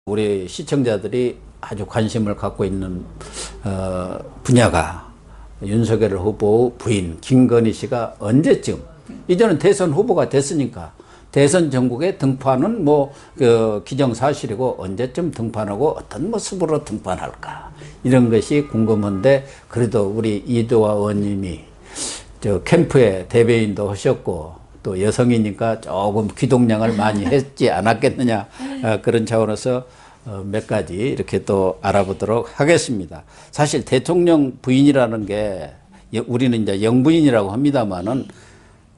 우리 시청자들이 아주 관심을 갖고 있는 분야가 윤석열 후보 부인 김건희 씨가 언제쯤, 이제는 대선 후보가 됐으니까 대선 전국에 등판은 기정사실이고 언제쯤 등판하고 어떤 모습으로 등판할까, 이런 것이 궁금한데, 그래도 우리 이두화 의원님이 저 캠프에 대변인도 하셨고 또 여성이니까 조금 기동량을 많이 했지 않았겠느냐, 그런 차원에서 몇 가지 이렇게 또 알아보도록 하겠습니다. 사실 대통령 부인이라는 게 우리는 이제 영부인이라고 합니다만은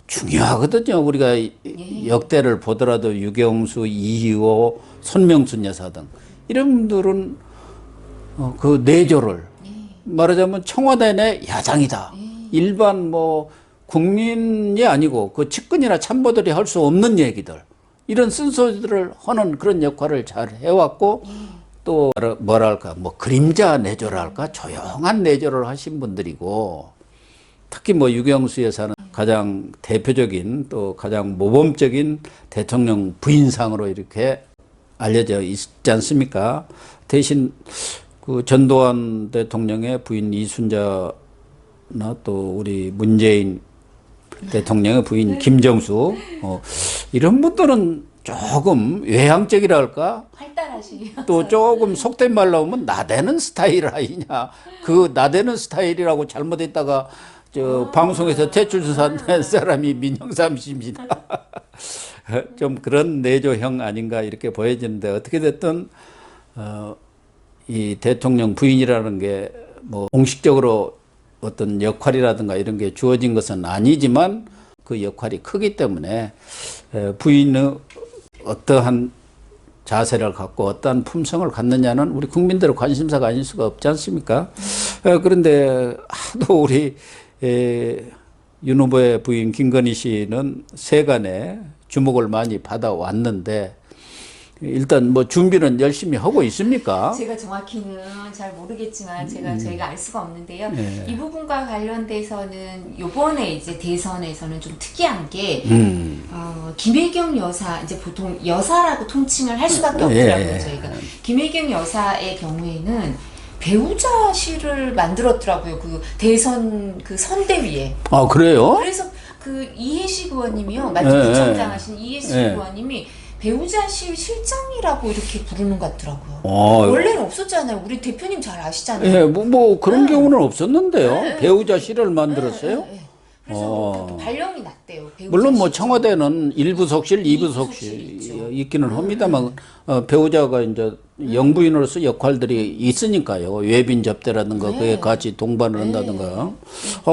중요하거든요. 우리가 역대를 보더라도 유경수, 이희호, 손명순 여사 등 이런 분들은 그 내조를 말하자면 청와대 내 야장이다. 일반 국민이 아니고 그 측근이나 참모들이 할 수 없는 얘기들, 이런 쓴소리들을 하는 그런 역할을 잘 해왔고, 또 뭐랄까 그림자 내조랄까 조용한 내조를 하신 분들이고, 특히 유경수 여사는 가장 대표적인 또 가장 모범적인 대통령 부인상으로 이렇게 알려져 있지 않습니까? 대신 그 전두환 대통령의 부인 이순자나 또 우리 문재인 대통령의 부인 김정수, 이런 분들은 조금 외향적이라 할까? 활달하시네요. 또 조금 속된 말로 하면 나대는 스타일 아니냐. 그 나대는 스타일이라고 잘못했다가 방송에서 퇴출한 사람이 민영삼 씨입니다. 좀 그런 내조형 아닌가 이렇게 보여지는데, 어떻게 됐든 이 대통령 부인이라는 게 공식적으로 어떤 역할이라든가 이런 게 주어진 것은 아니지만 그 역할이 크기 때문에 부인의 어떠한 자세를 갖고 어떠한 품성을 갖느냐는 우리 국민들의 관심사가 아닐 수가 없지 않습니까? 그런데 하도 우리 윤 후보의 부인 김건희 씨는 세간에 주목을 많이 받아왔는데, 일단 준비는 열심히 하고 있습니까? 제가 정확히는 잘 모르겠지만 저희가 알 수가 없는데요. 네. 이 부분과 관련돼서는 이번에 이제 대선에서는 좀 특이한 게 김혜경 여사, 이제 보통 여사라고 통칭을 할 수밖에 없더라고요. 저희가 김혜경 여사의 경우에는 배우자실을 만들었더라고요. 그 대선 그 선대위에. 아, 그래요? 그래서 그 이해식 의원님이요, 만주구청장 하신 이해식 의원님이 배우자실 실장이라고 이렇게 부르는 것 같더라고요. 원래는 없었잖아요. 우리 대표님 잘 아시잖아요. 그런 경우는 없었는데요. 배우자실을 만들었어요? 그래서 발령이 났대요. 물론 청와대는 1부속실, 2부속실 있기는 합니다만, 배우자가 이제 영부인으로서 역할들이 있으니까요. 외빈 접대라든가 그에 같이 동반을 한다든가.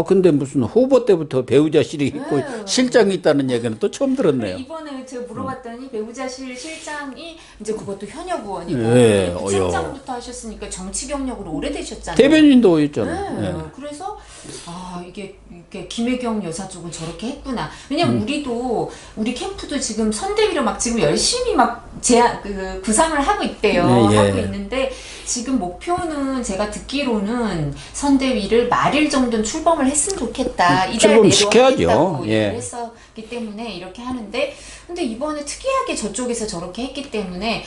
근데 무슨 후보 때부터 배우자실이 있고 실장이 있다는 얘기는 또 처음 들었네요. 이번에 제가 물어봤더니 배우자실 실장이 이제 그것도 현역 의원이고 실장부터 하셨으니까 정치 경력으로 오래되셨잖아요. 대변인도 있잖아요. 그래서 이게 김혜경 여사 쪽은 저렇게 했구나. 왜냐면 우리 캠프도 지금 선대위로 지금 열심히 구상을 하고 있대요. 하고 있는데, 지금 목표는 제가 듣기로는 선대위를 말일 정도는 출범을 했으면 좋겠다. 이달 내로 하겠다고 얘기를 했었기 때문에 이렇게 하는데, 근데 이번에 특이하게 저쪽에서 저렇게 했기 때문에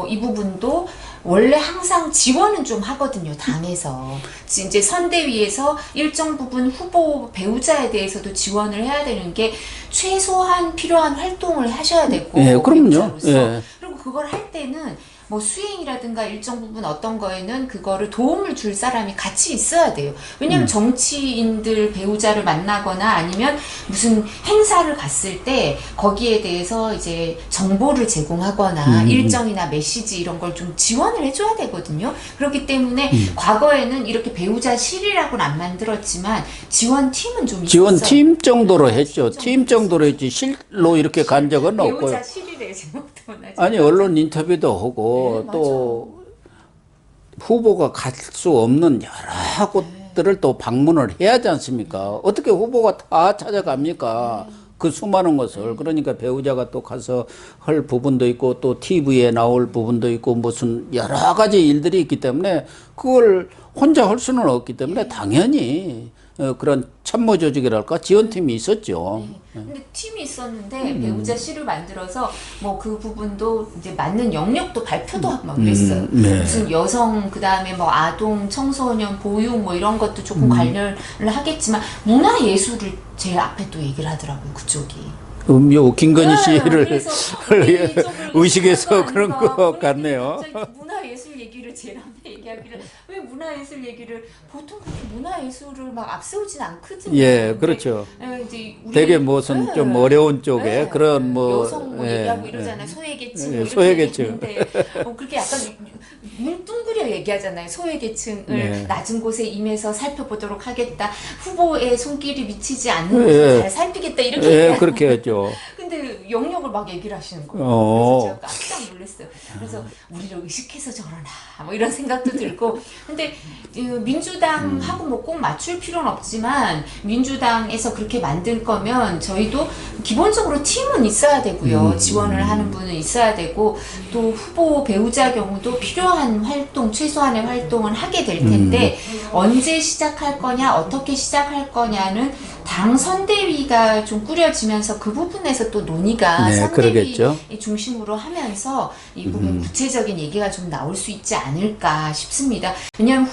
이 부분도 원래 항상 지원은 좀 하거든요, 당에서. 이제 선대위에서 일정 부분 후보 배우자에 대해서도 지원을 해야 되는 게 최소한 필요한 활동을 하셔야 되고, 그럼요. 그리고 그걸 할 때는 수행이라든가 일정 부분 어떤 거에는 그거를 도움을 줄 사람이 같이 있어야 돼요. 왜냐면 정치인들 배우자를 만나거나 아니면 무슨 행사를 갔을 때 거기에 대해서 이제 정보를 제공하거나 일정이나 메시지 이런 걸 좀 지원을 해줘야 되거든요. 그렇기 때문에 과거에는 이렇게 배우자실이라고는 안 만들었지만 지원팀은 좀 있었어요. 지원팀 정도로 했죠. 팀 정도로 했지 실로 이렇게 간 적은 없고요. 배우자실이래 제목도 아니, 언론 인터뷰도 하고 또 후보가 갈 수 없는 여러 곳들을 또 방문을 해야 하지 않습니까? 어떻게 후보가 다 찾아갑니까? 그 수많은 것을. 그러니까 배우자가 또 가서 할 부분도 있고 또 TV에 나올 부분도 있고 무슨 여러 가지 일들이 있기 때문에 그걸 혼자 할 수는 없기 때문에 당연히 그런 참모 조직이랄까 지원팀이 있었죠. 근데 팀이 있었는데 배우자 시를 만들어서 뭐 그 부분도 이제 맞는 영역도 발표도 하고 막 그랬어요. 네. 무슨 여성 그다음에 뭐 아동 청소년 보육 뭐 이런 것도 조금 관련을 하겠지만 문화 예술을 제일 앞에 또 얘기를 하더라고요. 그쪽이. 요 김건희 씨를 그래서 우리 쪽을 의식해서 생각도 그런 아닌가. 것 우리 같네요. 갑자기 문화예술 얘기를 제일 앞에 얘기하기를 왜 문화예술 얘기를 보통 그렇게 문화예술을 막 앞세우진 않거든요. 예, 근데, 그렇죠. 이제 우리 되게 무슨 좀 어려운 쪽에 그런 뭐 여성 뭐 얘기하고 이러잖아요. 소외계층 뭐 이렇게 소외계층. 얘기했는데 그렇게 약간 뭉뚱그려 얘기하잖아요. 소외계층을 네. 낮은 곳에 임해서 살펴보도록 하겠다. 후보의 손길이 미치지 않는 예. 곳을 잘 살피겠다 이렇게 예, 얘기하는 그렇게 했죠. 근데 영역을 막 얘기를 하시는 거예요. 어. 그래서 제가 깜짝 놀랐어요. 그래서 우리를 의식해서 저러나 뭐 이런 생각도 들고. 근데 민주당하고 뭐 꼭 맞출 필요는 없지만 민주당에서 그렇게 만들 거면 저희도 기본적으로 팀은 있어야 되고요. 지원을 하는 분은 있어야 되고 또 후보 배우자 경우도 필요한 활동, 최소한의 활동은 하게 될 텐데 언제 시작할 거냐, 어떻게 시작할 거냐는 당 선대위가 좀 꾸려지면서 그 부분에서 또 논의가 네, 선대위 그러겠죠. 중심으로 하면서 이 부분 구체적인 얘기가 좀 나올 수 있지 않을까 싶습니다. 왜냐하면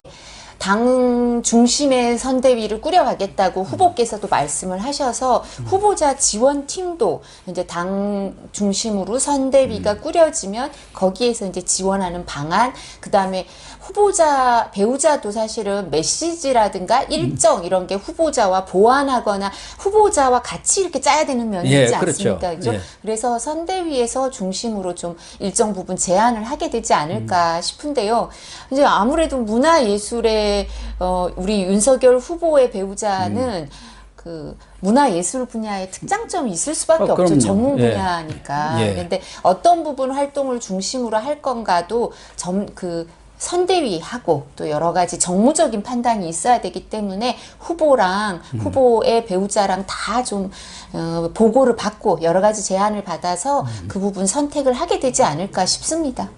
당 중심의 선대위를 꾸려가겠다고 후보께서도 말씀을 하셔서 후보자 지원팀도 이제 당 중심으로 선대위가 꾸려지면 거기에서 이제 지원하는 방안, 그 다음에 후보자, 배우자도 사실은 메시지라든가 일정 이런 게 후보자와 보완하거나 후보자와 같이 이렇게 짜야 되는 면이 예, 있지 그렇죠. 않습니까? 그죠? 예. 그래서 선대위에서 중심으로 좀 일정 부분 제안을 하게 되지 않을까 싶은데요. 이제 아무래도 문화예술의 우리 윤석열 후보의 배우자는 그 문화예술 분야에 특장점이 있을 수밖에 없죠. 그럼요. 전문 예. 분야니까. 예. 그런데 어떤 부분 활동을 중심으로 할 건가도 선대위하고 또 여러 가지 정무적인 판단이 있어야 되기 때문에 후보랑 후보의 배우자랑 다 좀 보고를 받고 여러 가지 제안을 받아서 그 부분 선택을 하게 되지 않을까 싶습니다.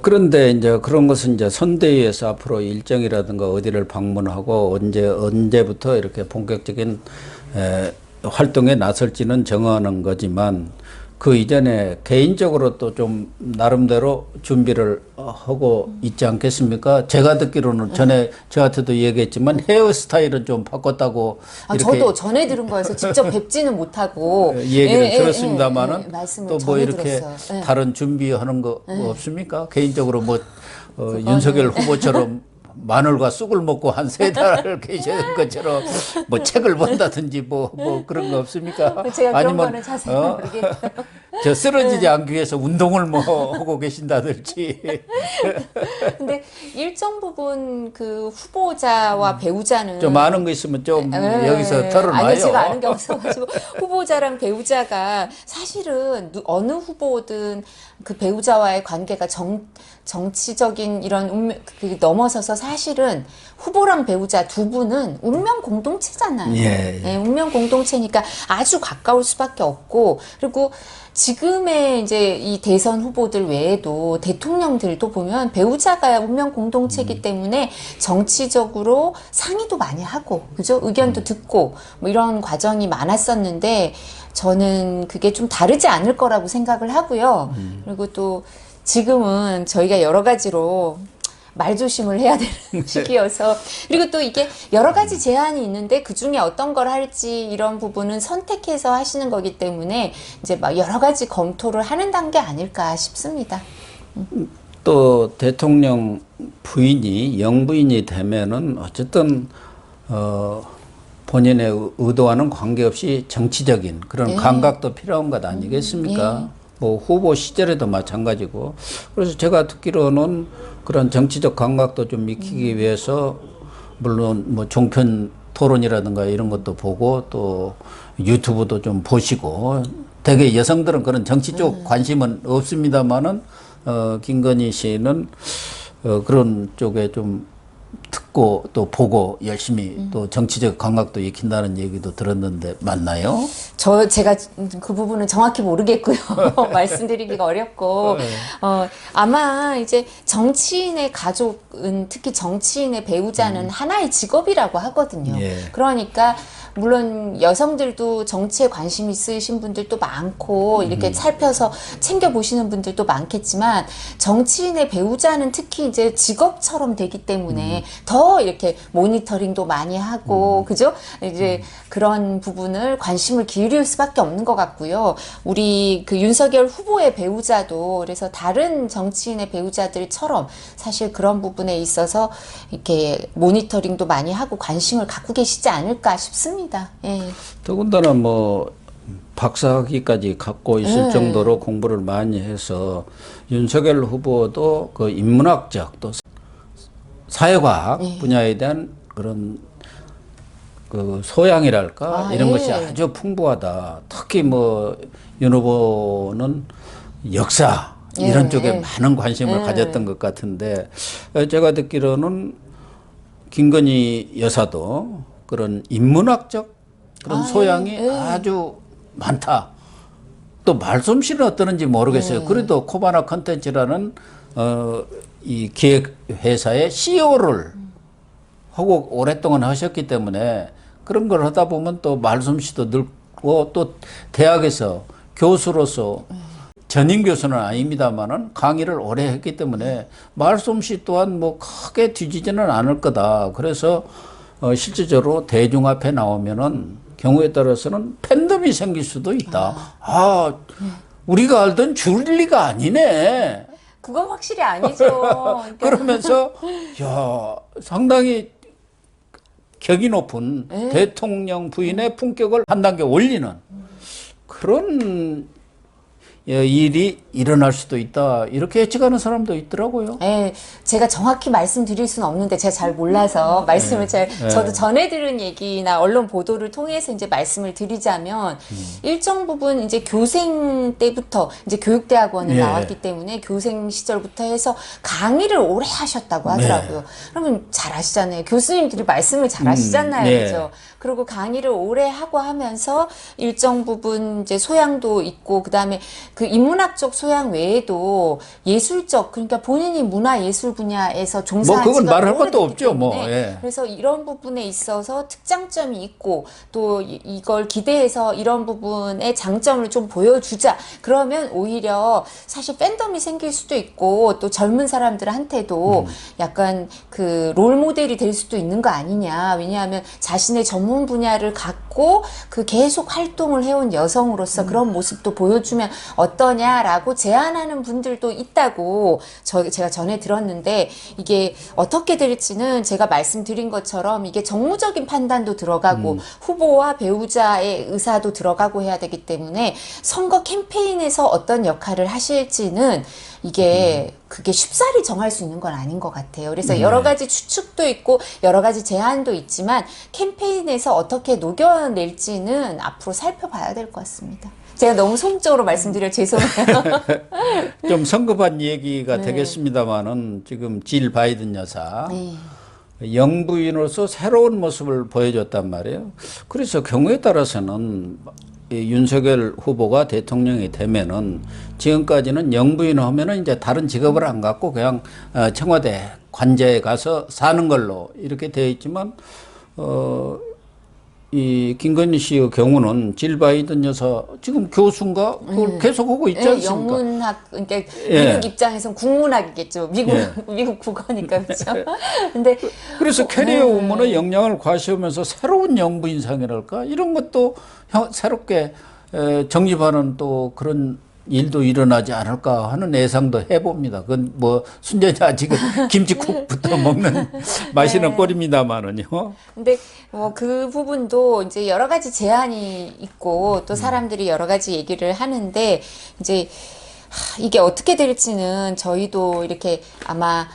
그런데 이제 그런 것은 이제 선대위에서 앞으로 일정이라든가 어디를 방문하고 언제부터 이렇게 본격적인 활동에 나설지는 정하는 거지만 그 이전에 개인적으로 또 좀 나름대로 준비를 하고 있지 않겠습니까? 제가 듣기로는 전에 저한테도 얘기했지만 헤어스타일은 좀 바꿨다고 이렇게 저도 전에 들은 거여서 직접 뵙지는 못하고 얘기를 들었습니다만은 말씀을 또 뭐 전해 이렇게 들었어요. 다른 준비하는 거 없습니까? 개인적으로 뭐 윤석열 후보처럼 마늘과 쑥을 먹고 한 3달 계신 것처럼 뭐 책을 본다든지 뭐 그런 거 없습니까? 제가 그런 거는 자세히 모르겠어요. 저 쓰러지지 않기 위해서 운동을 뭐 하고 계신다든지. 근데 일정 부분 그 후보자와 배우자는 좀 아는 거 있으면 좀 여기서 털어놔요. 아니 제가 아는 게 없어가지고 후보자랑 배우자가 사실은 어느 후보든 그 배우자와의 관계가 정치적인 이런 넘어서서 사실은 후보랑 배우자 두 분은 운명 공동체잖아요. 예. 네, 운명 공동체니까 아주 가까울 수밖에 없고 그리고 지금의 이제 이 대선 후보들 외에도 대통령들도 보면 배우자가 운명 공동체이기 때문에 정치적으로 상의도 많이 하고, 그죠? 의견도 듣고, 뭐 이런 과정이 많았었는데, 저는 그게 좀 다르지 않을 거라고 생각을 하고요. 그리고 또 지금은 저희가 여러 가지로 말조심을 해야 되는 시기여서 그리고 또 이게 여러 가지 제안이 있는데 그 중에 어떤 걸 할지 이런 부분은 선택해서 하시는 거기 때문에 이제 막 여러 가지 검토를 하는 단계 아닐까 싶습니다. 또 대통령 부인이 영부인이 되면은 어쨌든 본인의 의도와는 관계없이 정치적인 그런 감각도 필요한 것 아니겠습니까? 뭐 후보 시절에도 마찬가지고 그래서 제가 듣기로는 그런 정치적 감각도 좀 익히기 위해서 물론 뭐 종편 토론이라든가 이런 것도 보고 또 유튜브도 좀 보시고 대개 여성들은 그런 정치 쪽 관심은 없습니다만은 김건희 씨는 그런 쪽에 좀 듣고 듣고 또 보고 열심히 또 정치적 감각도 익힌다는 얘기도 들었는데 맞나요? 제가 그 부분은 정확히 모르겠고요. 말씀드리기가 어렵고, 아마 이제 정치인의 가족은, 특히 정치인의 배우자는 하나의 직업이라고 하거든요. 예. 그러니까, 물론 여성들도 정치에 관심 있으신 분들도 많고 이렇게 살펴서 챙겨보시는 분들도 많겠지만 정치인의 배우자는 특히 이제 직업처럼 되기 때문에 더 이렇게 모니터링도 많이 하고 그죠? 이제 그런 부분을 관심을 기울일 수밖에 없는 것 같고요. 우리 그 윤석열 후보의 배우자도 그래서 다른 정치인의 배우자들처럼 사실 그런 부분에 있어서 이렇게 모니터링도 많이 하고 관심을 갖고 계시지 않을까 싶습니다. 예. 더군다나 뭐 박사학위까지 갖고 있을 정도로 공부를 많이 해서 윤석열 후보도 그 인문학적 또 사회과학 분야에 대한 그런 그 소양이랄까 이런 것이 아주 풍부하다. 특히 뭐 윤 후보는 역사 이런 쪽에 많은 관심을 가졌던 것 같은데 제가 듣기로는 김건희 여사도 그런 인문학적 그런 소양이 아주 많다. 또 말솜씨는 어떠는지 모르겠어요. 그래도 코바나 컨텐츠라는 이 기획회사의 CEO를 하고 오랫동안 하셨기 때문에 그런 걸 하다 보면 또 말솜씨도 늘고 또 대학에서 교수로서 전임 교수는 아닙니다만은 강의를 오래 했기 때문에 말솜씨 또한 뭐 크게 뒤지지는 않을 거다. 그래서 실질적으로 대중 앞에 나오면은 경우에 따라서는 팬덤이 생길 수도 있다. 우리가 알던 줄리가 아니네. 그건 확실히 아니죠. 그러니까. 그러면서 야 상당히 격이 높은 대통령 부인의 품격을 한 단계 올리는 그런 일이 일어날 수도 있다. 이렇게 예측하는 사람도 있더라고요. 네, 제가 정확히 말씀드릴 수는 없는데 제가 잘 몰라서 말씀을 저도 전해 들은 얘기나 언론 보도를 통해서 이제 말씀을 드리자면 일정 부분 이제 교생 때부터 이제 교육대학원을 나왔기 때문에 교생 시절부터 해서 강의를 오래 하셨다고 하더라고요. 그러면 잘 아시잖아요. 교수님들이 말씀을 잘 하시잖아요. 그죠? 그리고 강의를 오래 하고 하면서 일정 부분 이제 소양도 있고 그다음에 그 인문학적 소양 외에도 예술적 그러니까 본인이 문화예술 분야에서 종사한 뭐 그건 지가 말할 것도 오래됐기 없죠. 뭐. 때문에 그래서 이런 부분에 있어서 특장점이 있고 또 이걸 기대해서 이런 부분의 장점을 좀 보여주자. 그러면 오히려 사실 팬덤이 생길 수도 있고 또 젊은 사람들한테도 약간 그 롤 모델이 될 수도 있는 거 아니냐. 왜냐하면 자신의 전문 분야를 갖고 그 계속 활동을 해온 여성으로서 그런 모습도 보여주면 어떠냐라고 제안하는 분들도 있다고 제가 전에 들었는데 이게 어떻게 될지는 제가 말씀드린 것처럼 이게 정무적인 판단도 들어가고 후보와 배우자의 의사도 들어가고 해야 되기 때문에 선거 캠페인에서 어떤 역할을 하실지는 이게 그게 쉽사리 정할 수 있는 건 아닌 것 같아요. 그래서 여러 가지 추측도 있고 여러 가지 제안도 있지만 캠페인에서 어떻게 녹여낼지는 앞으로 살펴봐야 될 것 같습니다. 제가 너무 소극적으로 말씀드려 죄송해요. 좀 성급한 얘기가 되겠습니다만은 지금 질 바이든 여사 영부인으로서 새로운 모습을 보여줬단 말이에요. 그래서 경우에 따라서는 이 윤석열 후보가 대통령이 되면은 지금까지는 영부인 하면은 이제 다른 직업을 안 갖고 그냥 청와대 관저에 가서 사는 걸로 이렇게 되어 있지만 이 김건희 씨의 경우는 질 바이든 여사 지금 교수인가 그걸 계속 하고 있지 않습니까? 영문학 그러니까 미국 입장에서는 국문학이겠죠. 미국 국어니까 그렇죠. 근데 그래서 캐리어 우먼의 역량을 과시하면서 새로운 영부인상이랄까 이런 것도 새롭게 정립하는 또 그런 일도 일어나지 않을까 하는 예상도 해봅니다. 그건 뭐 순전히 아직은 김치국부터 먹는 마시는 꼴입니다만은요. 근데 뭐 그 부분도 이제 여러 가지 제안이 있고 또 사람들이 여러 가지 얘기를 하는데 이제 이게 어떻게 될지는 저희도 이렇게 아마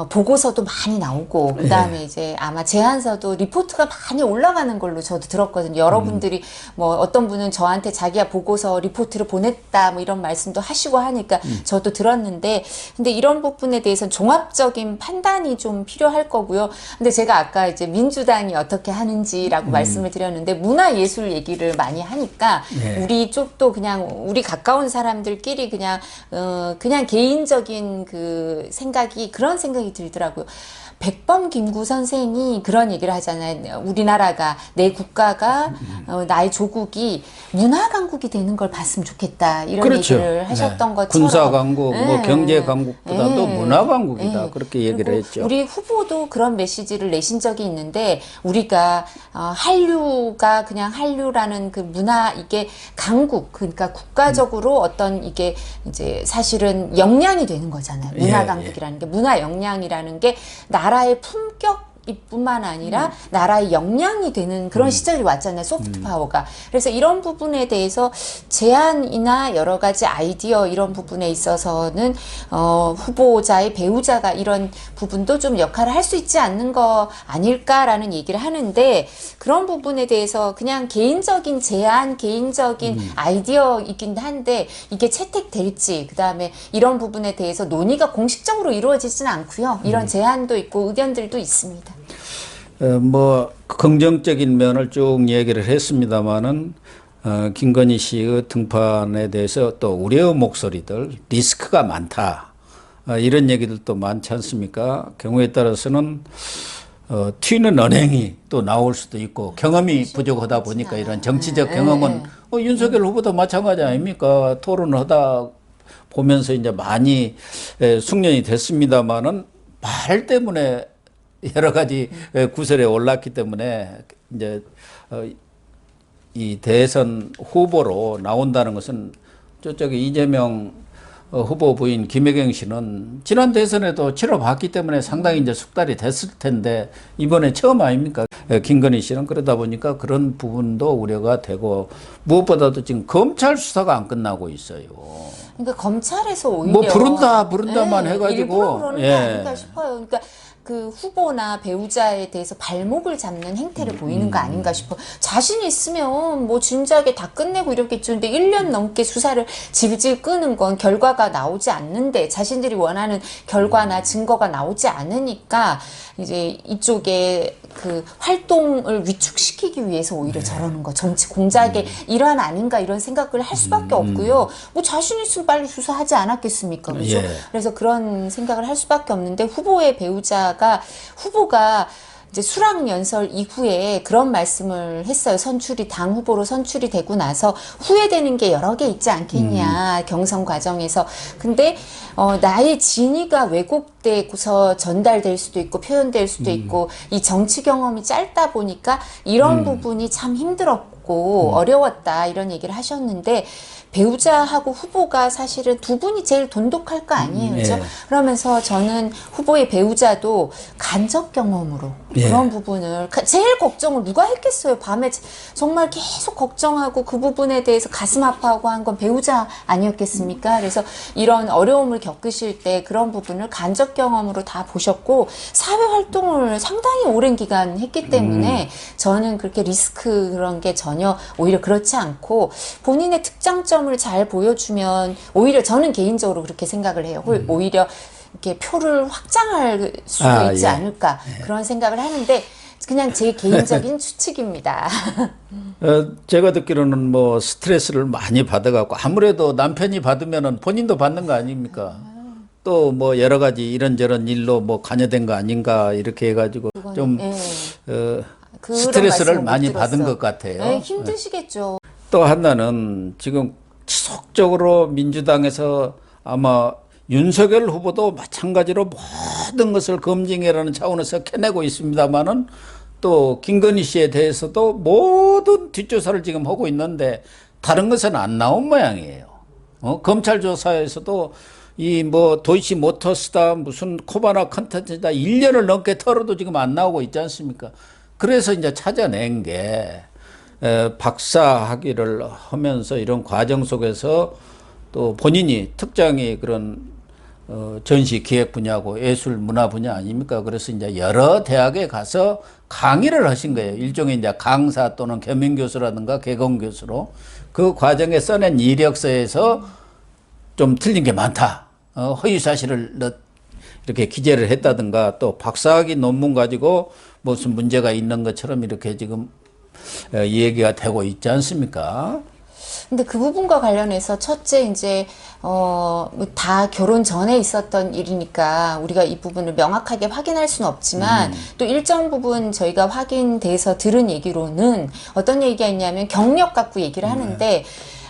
보고서도 많이 나오고 그다음에 이제 아마 제안서도 리포트가 많이 올라가는 걸로 저도 들었거든요. 여러분들이 뭐 어떤 분은 저한테 자기야 보고서 리포트를 보냈다 뭐 이런 말씀도 하시고 하니까 저도 들었는데 근데 이런 부분에 대해서는 종합적인 판단이 좀 필요할 거고요. 근데 제가 아까 이제 민주당이 어떻게 하는지라고 말씀을 드렸는데 문화예술 얘기를 많이 하니까 우리 쪽도 그냥 우리 가까운 사람들끼리 그냥 개인적인 그 생각이 그런 생각이 들더라고요. 백범 김구 선생이 그런 얘기를 하잖아요. 우리나라가 내 국가가 나의 조국이 문화 강국이 되는 걸 봤으면 좋겠다 이런 그렇죠. 얘기를 하셨던 것처럼 군사 강국, 뭐 경제 강국보다도 문화 강국이다 그렇게 얘기를 했죠. 우리 후보도 그런 메시지를 내신 적이 있는데 우리가 한류가 그냥 한류라는 그 문화 이게 강국 그러니까 국가적으로 어떤 이게 이제 사실은 역량이 되는 거잖아요. 문화 강국이라는 게 문화 역량이라는 게 나라의 품격 이뿐만 아니라 나라의 역량이 되는 그런 시절이 왔잖아요. 소프트 파워가. 그래서 이런 부분에 대해서 제안이나 여러 가지 아이디어 이런 부분에 있어서는 후보자의 배우자가 이런 부분도 좀 역할을 할 수 있지 않는 거 아닐까라는 얘기를 하는데 그런 부분에 대해서 그냥 개인적인 제안, 개인적인 아이디어이긴 한데 이게 채택될지 그다음에 이런 부분에 대해서 논의가 공식적으로 이루어지지는 않고요. 이런 제안도 있고 의견들도 있습니다. 뭐 긍정적인 면을 쭉 얘기를 했습니다마는 김건희 씨의 등판에 대해서 또 우려의 목소리들 리스크가 많다 이런 얘기들도 많지 않습니까? 경우에 따라서는 튀는 언행이 또 나올 수도 있고 경험이 부족하다 보니까 이런 정치적 경험은 윤석열 후보도 마찬가지 아닙니까? 토론하다 보면서 이제 많이 숙련이 됐습니다마는 말 때문에 여러 가지 구설에 올랐기 때문에 이제 이 대선 후보로 나온다는 것은 저쪽에 이재명 후보 부인 김혜경 씨는 지난 대선에도 치러봤기 때문에 상당히 이제 숙달이 됐을 텐데 이번에 처음 아닙니까? 김건희 씨는 그러다 보니까 그런 부분도 우려가 되고 무엇보다도 지금 검찰 수사가 안 끝나고 있어요. 그러니까 검찰에서 오히려 뭐 부른다만 해가지고 일부러 그러는 게 아닌가 싶어요. 그러니까 그 후보나 배우자에 대해서 발목을 잡는 행태를 보이는 거 아닌가 싶어. 자신 있으면 뭐 진작에 다 끝내고 이렇겠죠. 근데 1년 넘게 수사를 질질 끄는 건 결과가 나오지 않는데 자신들이 원하는 결과나 증거가 나오지 않으니까 이제 이쪽에 그 활동을 위축시키기 위해서 오히려 저러는 거 정치 공작의 일환 아닌가 이런 생각을 할 수밖에 없고요. 뭐 자신 있으면 빨리 수사하지 않았겠습니까? 그렇죠? 그래서 그런 생각을 할 수밖에 없는데 후보가 이제 수락연설 이후에 그런 말씀을 했어요. 당 후보로 선출이 되고 나서 후회되는 게 여러 개 있지 않겠냐, 경선 과정에서. 근데 나의 진위가 왜곡돼서 전달될 수도 있고 표현될 수도 있고 이 정치 경험이 짧다 보니까 이런 부분이 참 힘들었고 어려웠다 이런 얘기를 하셨는데 배우자하고 후보가 사실은 두 분이 제일 돈독할 거 아니에요. 그렇죠? 그러면서 저는 후보의 배우자도 간접 경험으로 그런 부분을 제일 걱정을 누가 했겠어요. 밤에 정말 계속 걱정하고 그 부분에 대해서 가슴 아파하고 한 건 배우자 아니었겠습니까? 그래서 이런 어려움을 겪으실 때 그런 부분을 간접 경험으로 다 보셨고 사회 활동을 상당히 오랜 기간 했기 때문에 저는 그렇게 리스크 그런 게 전혀 오히려 그렇지 않고 본인의 특장점을 잘 보여주면 오히려 저는 개인적으로 그렇게 생각을 해요. 오히려 이렇게 표를 확장할 수도 있지 않을까 그런 생각을 하는데 그냥 제 개인적인 추측입니다. 제가 듣기로는 뭐 스트레스를 많이 받아갖고 아무래도 남편이 받으면은 본인도 받는 거 아닙니까? 또 뭐 여러 가지 이런저런 일로 뭐 관여된 거 아닌가 이렇게 해가지고 좀 스트레스를 많이 받은 것 같아요. 네, 힘드시겠죠. 또 하나는 지금 지속적으로 민주당에서 아마 윤석열 후보도 마찬가지로 모든 것을 검증해라는 차원에서 캐내고 있습니다만은 또 김건희 씨에 대해서도 모든 뒷조사를 지금 하고 있는데 다른 것은 안 나온 모양이에요. 검찰 조사에서도 이 뭐 도이치모터스다 무슨 코바나 컨텐츠다 1년을 넘게 털어도 지금 안 나오고 있지 않습니까? 그래서 이제 찾아낸 게 박사 학위를 하면서 이런 과정 속에서 또 본인이 특장이 그런 전시 기획 분야고 예술 문화 분야 아닙니까? 그래서 이제 여러 대학에 가서 강의를 하신 거예요. 일종의 이제 강사 또는 겸임교수라든가 개공교수로 그 과정에 써낸 이력서에서 좀 틀린 게 많다. 허위 사실을 이렇게 기재를 했다든가 또 박사학위 논문 가지고 무슨 문제가 있는 것처럼 이렇게 지금 얘기가 되고 있지 않습니까? 근데 그 부분과 관련해서 첫째 이제 다 결혼 전에 있었던 일이니까 우리가 이 부분을 명확하게 확인할 수는 없지만 또 일정 부분 저희가 확인돼서 들은 얘기로는 어떤 얘기가 있냐면 경력 갖고 얘기를 하는데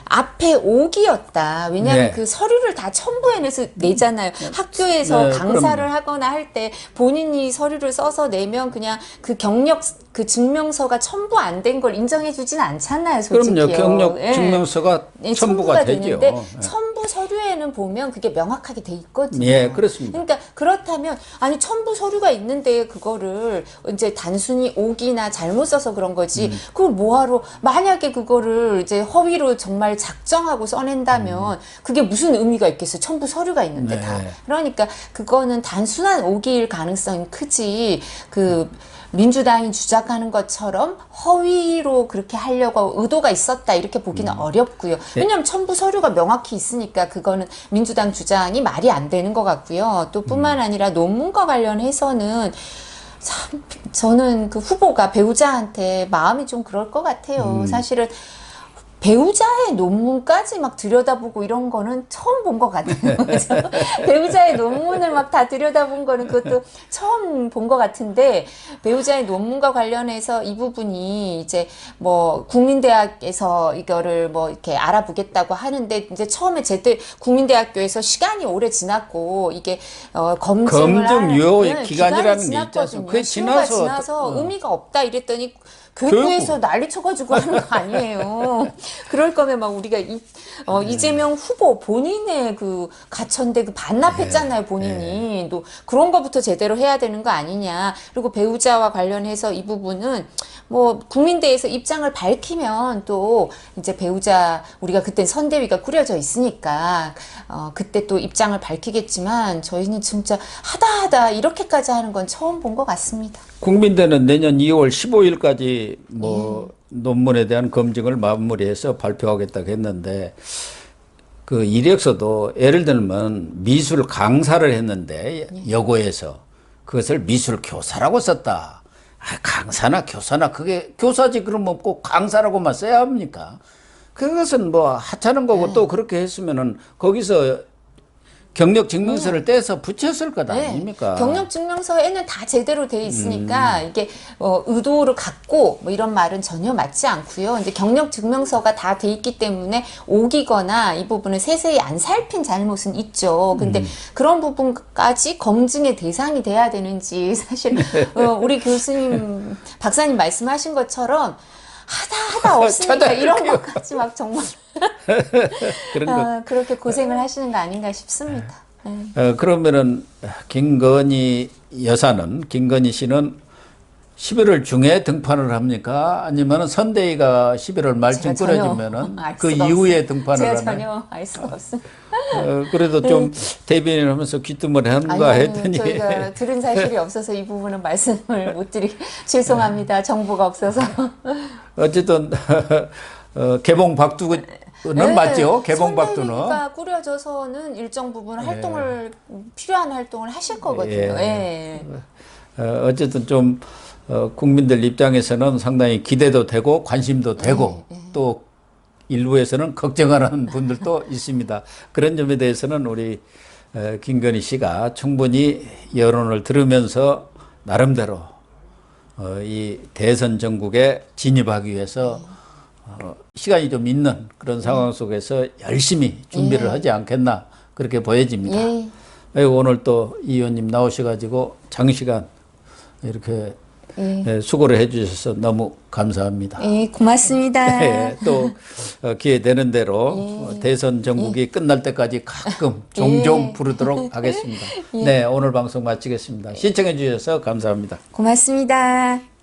앞에 5기였다. 왜냐하면 네. 그 서류를 다 첨부해내서 내잖아요. 학교에서 네, 강사를 그럼요. 하거나 할 때 본인이 서류를 써서 내면 그냥 그 경력 그 증명서가 첨부 안 된 걸 인정해주진 않잖아요. 솔직히요. 그럼요. 경력 예. 증명서가 예, 첨부가 되죠. 되는데 첨부 서류에는 보면 그게 명확하게 돼 있거든요. 예, 그렇습니다. 그러니까 그렇다면 아니 첨부 서류가 있는데 그거를 이제 단순히 오기나 잘못 써서 그런 거지. 그걸 뭐하러 만약에 그거를 이제 허위로 정말 작정하고 써낸다면 그게 무슨 의미가 있겠어요? 첨부 서류가 있는데 네. 다. 그러니까 그거는 단순한 오기일 가능성이 크지. 그 민주당이 주장하는 것처럼 허위로 그렇게 하려고 의도가 있었다 이렇게 보기는 어렵고요. 왜냐하면 첨부 서류가 명확히 있으니까 그거는 민주당 주장이 말이 안 되는 것 같고요. 또 뿐만 아니라 논문과 관련해서는 참 저는 그 후보가 배우자한테 마음이 좀 그럴 것 같아요. 사실은 배우자의 논문까지 막 들여다보고 이런 거는 처음 본 것 같아요. 배우자의 논문을 막 다 들여다본 거는 그것도 처음 본 것 같은데 배우자의 논문과 관련해서 이 부분이 이제 뭐 국민대학에서 이거를 뭐 이렇게 알아보겠다고 하는데 이제 처음에 제때 국민대학교에서 시간이 오래 지났고 이게 검증을 검증 유효 네, 기간이라는 게 있지 지났거든요. 않습니까? 그게 시효가 지나서 지나서 의미가 없다 이랬더니 교육부에서 난리 쳐가지고 하는 거 아니에요. 그럴 거면 막 우리가 이재명 후보 본인의 그 가천대 그 반납했잖아요, 본인이. 또 그런 거부터 제대로 해야 되는 거 아니냐. 그리고 배우자와 관련해서 이 부분은 뭐 국민대에서 입장을 밝히면 또 이제 배우자 우리가 그때 선대위가 꾸려져 있으니까 그때 또 입장을 밝히겠지만 저희는 진짜 하다 이렇게까지 하는 건 처음 본 것 같습니다. 국민대는 내년 2월 15일까지 뭐 논문에 대한 검증을 마무리해서 발표하겠다고 했는데 그 이력서도 예를 들면 미술 강사를 했는데 여고에서 그것을 미술 교사라고 썼다. 강사나 교사나 그게 교사지 그러면 꼭 강사라고만 써야 합니까? 그것은 뭐 하찮은 거고 또 그렇게 했으면은 거기서 경력 증명서를 떼서 붙였을 것 아닙니까? 경력 증명서에는 다 제대로 돼 있으니까 이게 의도를 갖고 뭐 이런 말은 전혀 맞지 않고요. 이제 경력 증명서가 다 돼 있기 때문에 오기거나 이 부분을 세세히 안 살핀 잘못은 있죠. 근데 그런 부분까지 검증의 대상이 돼야 되는지 사실 우리 교수님 박사님 말씀하신 것처럼 하다 없으니까 이런 것까지 막 정말 그런 그렇게 고생을 하시는 거 아닌가 싶습니다. 네. 그러면은 김건희 씨는 11월 중에 등판을 합니까? 아니면은 선대위가 11월 말쯤 제가 전혀 꾸려지면은 알 그 수가 이후에 없어요. 등판을 제가 하나요? 전혀 알 수가 없습니다. 그래도 좀 대변을 하면서 귀뜸을 하는가 아니요, 했더니 저희가 들은 사실이 없어서 이 부분은 말씀을 못 드리 죄송합니다. 정보가 없어서. 어쨌든 개봉 박두는 맞죠? 개봉 박두는. 선대위가 꾸려져서는 일정 부분 활동을 필요한 활동을 하실 거거든요. 예. 어쨌든 좀 국민들 입장에서는 상당히 기대도 되고 관심도 되고 또 일부에서는 걱정하는 분들도 있습니다. 그런 점에 대해서는 우리 김건희 씨가 충분히 여론을 들으면서 나름대로 이 대선 전국에 진입하기 위해서 시간이 좀 있는 그런 상황 속에서 열심히 준비를 하지 않겠나 그렇게 보여집니다. 오늘 또 이 의원님 나오셔가지고 장시간 이렇게 수고를 해주셔서 너무 감사합니다. 고맙습니다. 또 기회 되는 대로 대선 전국이 끝날 때까지 가끔 종종 부르도록 하겠습니다. 네, 오늘 방송 마치겠습니다. 시청해 주셔서 감사합니다. 고맙습니다.